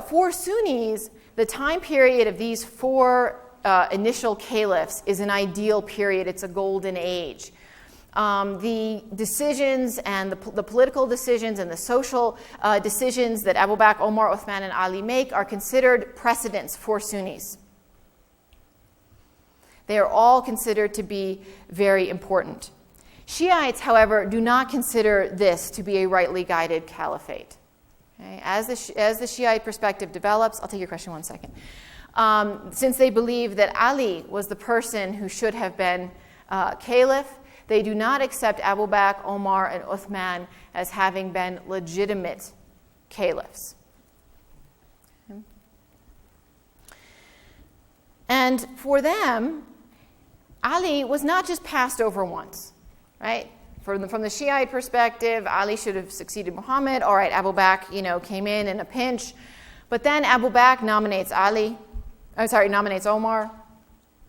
For Sunnis, the time period of these four initial caliphs is an ideal period. It's a golden age. The decisions and the political decisions and the social decisions that Abu Bakr, Omar, Uthman, and Ali make are considered precedents for Sunnis. They are all considered to be very important. Shiites, however, do not consider this to be a rightly guided caliphate. Okay? As the Shiite perspective develops, I'll take your question 1 second. Since they believe that Ali was the person who should have been caliph, they do not accept Abu Bakr, Omar, and Uthman as having been legitimate caliphs. Okay. And for them, Ali was not just passed over once, right? From the Shiite perspective, Ali should have succeeded Muhammad. All right, Abu Bakr, came in a pinch. But then Abu Bakr nominates Omar,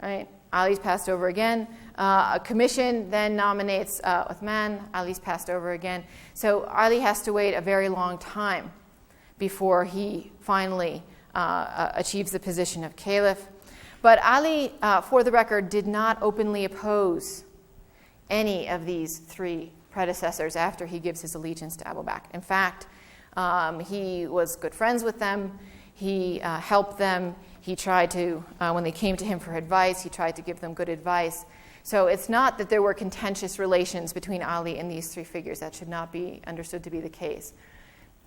right? Ali's passed over again. A commission then nominates Uthman. Ali's passed over again. So Ali has to wait a very long time before he finally achieves the position of caliph. But Ali, for the record, did not openly oppose any of these three predecessors after he gives his allegiance to Abu Bakr. In fact, he was good friends with them. He helped them. He tried to, when they came to him for advice, he tried to give them good advice. So it's not that there were contentious relations between Ali and these three figures. That should not be understood to be the case.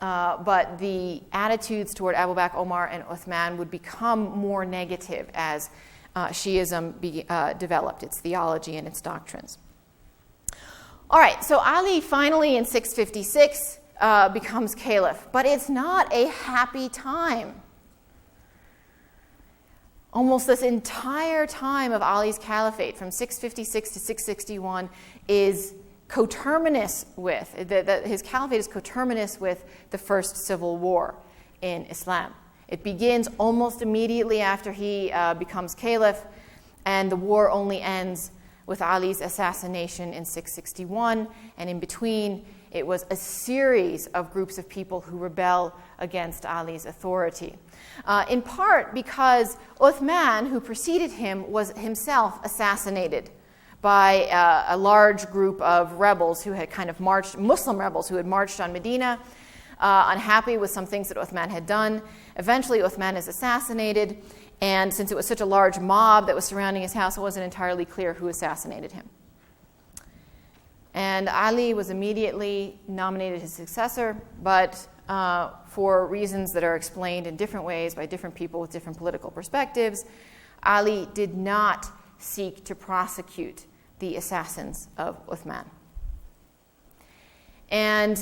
But the attitudes toward Abu Bakr, Omar, and Uthman would become more negative as Shi'ism developed, its theology and its doctrines. All right, so Ali finally in 656 becomes caliph, but it's not a happy time. Almost this entire time of Ali's caliphate, from 656 to 661, is coterminous with, his caliphate is coterminous with the first civil war in Islam. It begins almost immediately after he becomes caliph, and the war only ends with Ali's assassination in 661, and in between, it was a series of groups of people who rebel against Ali's authority. In part because Uthman, who preceded him, was himself assassinated by a large group of rebels who had kind of marched, Muslim rebels who had marched on Medina, unhappy with some things that Uthman had done. Eventually, Uthman is assassinated, and since it was such a large mob that was surrounding his house, it wasn't entirely clear who assassinated him. And Ali was immediately nominated his successor, but for reasons that are explained in different ways by different people with different political perspectives, Ali did not seek to prosecute the assassins of Uthman. And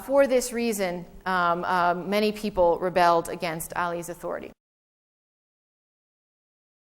for this reason, many people rebelled against Ali's authority.